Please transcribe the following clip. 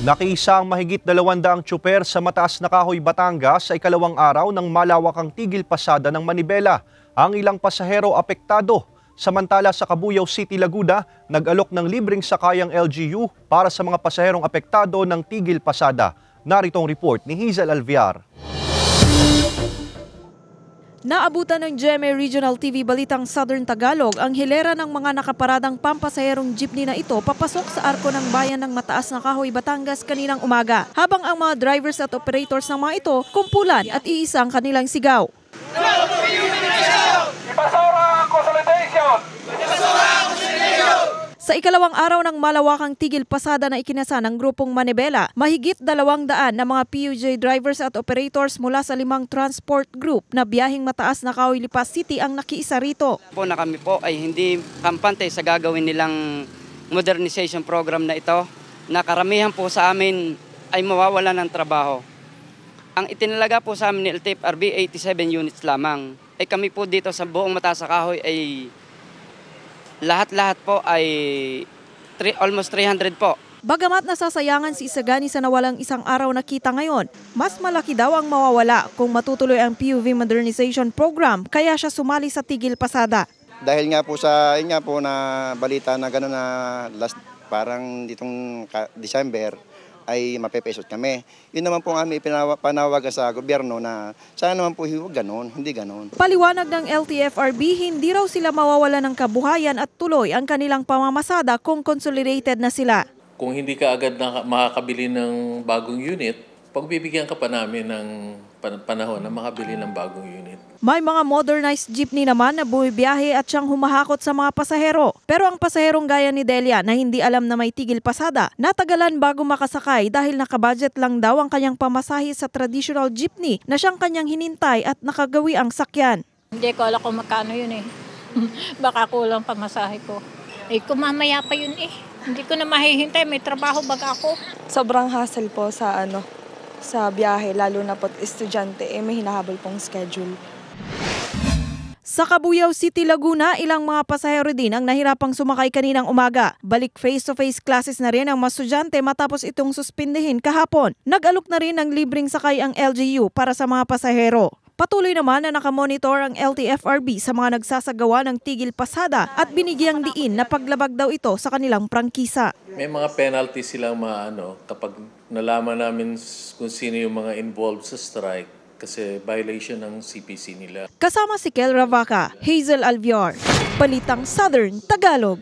Nakiisa ang mahigit 200 tsuper sa Mataas na Kahoy, Batangas sa ikalawang araw ng malawakang tigil pasada ng Manibela. Ang ilang pasahero apektado. Samantala sa Cabuyao City, Laguna, nag-alok ng libreng sakayang LGU para sa mga pasaherong apektado ng tigil pasada. Narito ang report ni Hazel Alviar. Naabutan ng GMA Regional TV Balitang Southern Tagalog ang hilera ng mga nakaparadang pampasaherong jeepney na ito papasok sa arko ng bayan ng Mataas na Kahoy, Batangas kaninang umaga. Habang ang mga drivers at operators ng mga ito kumpulan at iisang kanilang sigaw. Sa ikalawang araw ng malawakang tigil pasada na ikinasa ng grupong Manibela, mahigit 200 na mga PUJ drivers at operators mula sa 5 transport group na biyaheng Mataas na Kahoy, Lipa City ang nakiisa rito. Na kami po ay hindi kampante sa gagawin nilang modernization program na ito, na karamihan po sa amin ay mawawala ng trabaho. Ang itinalaga po sa amin ni LTFRB 87 units lamang. Ay kami po dito sa buong Mataas na Kahoy ay lahat-lahat po ay almost 300 po. Bagamat nasasayangan si Isagani sa nawalang isang araw na kita ngayon, mas malaki daw ang mawawala kung matutuloy ang PUV modernization program, kaya siya sumali sa tigil pasada. Dahil nga po sa na balita na gano'n na parang ditong December ay mapepesot kami. Yun naman po kami panawagan sa gobyerno na sana naman po gano'n, hindi gano'n. Paliwanag ng LTFRB, hindi raw sila mawawala ng kabuhayan at tuloy ang kanilang pamamasada kung consolidated na sila. Kung hindi ka agad makakabili ng bagong unit, pagbibigyan ka pa namin ng panahon na makabili ng bagong unit. May mga modernized jeepney naman na bumibiyahe at siyang humahakot sa mga pasahero. Pero ang pasaherong gaya ni Delia na hindi alam na may tigil pasada, natagalan bago makasakay dahil nakabudget lang daw ang kanyang pamasahe sa traditional jeepney na siyang kanyang hinintay at nakagawi ang sakyan. Hindi ko alam kung magkano yun eh. Baka kulang pamasahe ko. Kung mamaya pa yun eh. Hindi ko na mahihintay, may trabaho baga ako. Sobrang hassle po sa biyahe, lalo na po estudyante, may hinahabol pong schedule. Sa Cabuyao City, Laguna, ilang mga pasahero din ang nahirapang sumakay kaninang umaga. Balik face-to-face classes na rin ang mga estudyante matapos itong suspindehin kahapon. Nag-alok na rin ng libreng sakay ang LGU para sa mga pasahero. Patuloy naman na nakamonitor ang LTFRB sa mga nagsasagawa ng tigil pasada at binigyang diin na paglabag daw ito sa kanilang prangkisa. May mga penalty silang kapag nalaman namin kung sino yung mga involved sa strike kasi violation ng CPC nila. Kasama si Kel Ravaca, Hazel Alviar, Balitang Southern Tagalog.